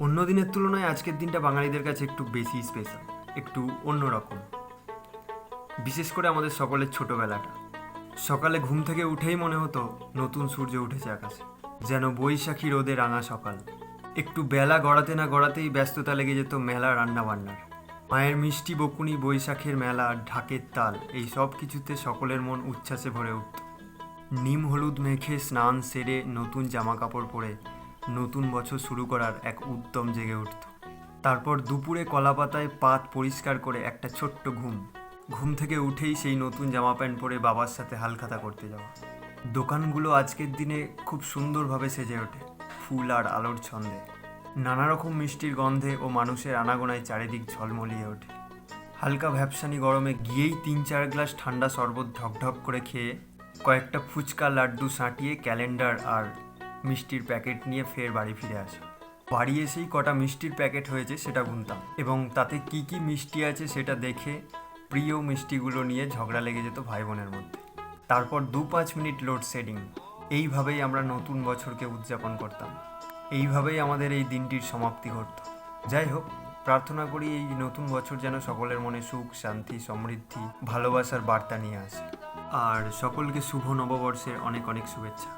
অন্য দিনের তুলনায় আজকের দিনটা বাঙালিদের কাছে একটু বেশি স্পেশাল, একটু অন্যরকম। বিশেষ করে আমাদের সকলের ছোটবেলাটা। সকালে ঘুম থেকে উঠেই মনে হতো নতুন সূর্য উঠেছে আকাশে, যেন বৈশাখী রোদে রাঙা সকাল। একটু বেলা গড়াতে না গড়াতেই ব্যস্ততা লেগে যেত মেলা রান্না বান্নার। মায়ের মিষ্টি বকুনি, বৈশাখের মেলা, ঢাকের তাল, এই সব কিছুতে সকলের মন উচ্ছ্বাসে ভরে উঠত। নিম হলুদ মেখে স্নান সেরে নতুন জামা কাপড় পরে নতুন বছর শুরু করার এক উদ্যম জেগে উঠত। তারপর দুপুরে কলাপাতায় পাত পরিষ্কার করে একটা ছোট্ট ঘুম। ঘুম থেকে উঠেই সেই নতুন জামা প্যান্ট পরে বাবার সাথে হালখাতা করতে যাওয়া। দোকানগুলো আজকের দিনে খুব সুন্দরভাবে সেজে ওঠে, ফুল আর আলোর ছন্দে। নানা রকম মিষ্টির গন্ধে ও মানুষের আনাগোনায় চারিদিক ঝলমলিয়ে ওঠে। হালকা ভ্যাপসানি গরমে গিয়েই 3-4 গ্লাস ঠান্ডা শরবত ঢকঢক করে খেয়ে কয়েকটা ফুচকা লাড্ডু সাঁটিয়ে ক্যালেন্ডার আর মিষ্টির প্যাকেট নিয়ে ফের বাড়ি ফিরে আসা। বাড়ি এসেই কটা মিষ্টির প্যাকেট হয়েছে সেটা গুনতাম, এবং তাতে কি কি মিষ্টি আছে সেটা দেখে প্রিয় মিষ্টিগুলো নিয়ে ঝগড়া লেগে যেত ভাই বোনের মধ্যে। তারপর 2-5 মিনিট লোডশেডিং। এইভাবেই আমরা নতুন বছরকে উদযাপন করতাম। এইভাবেই আমাদের এই দিনটির সমাপ্তি ঘটত। যাই হোক, প্রার্থনা করি এই নতুন বছর যেন সকলের মনে সুখ, শান্তি, সমৃদ্ধি, ভালোবাসার বার্তা নিয়ে আসে। আর সকলকে শুভ নববর্ষের অনেক অনেক শুভেচ্ছা।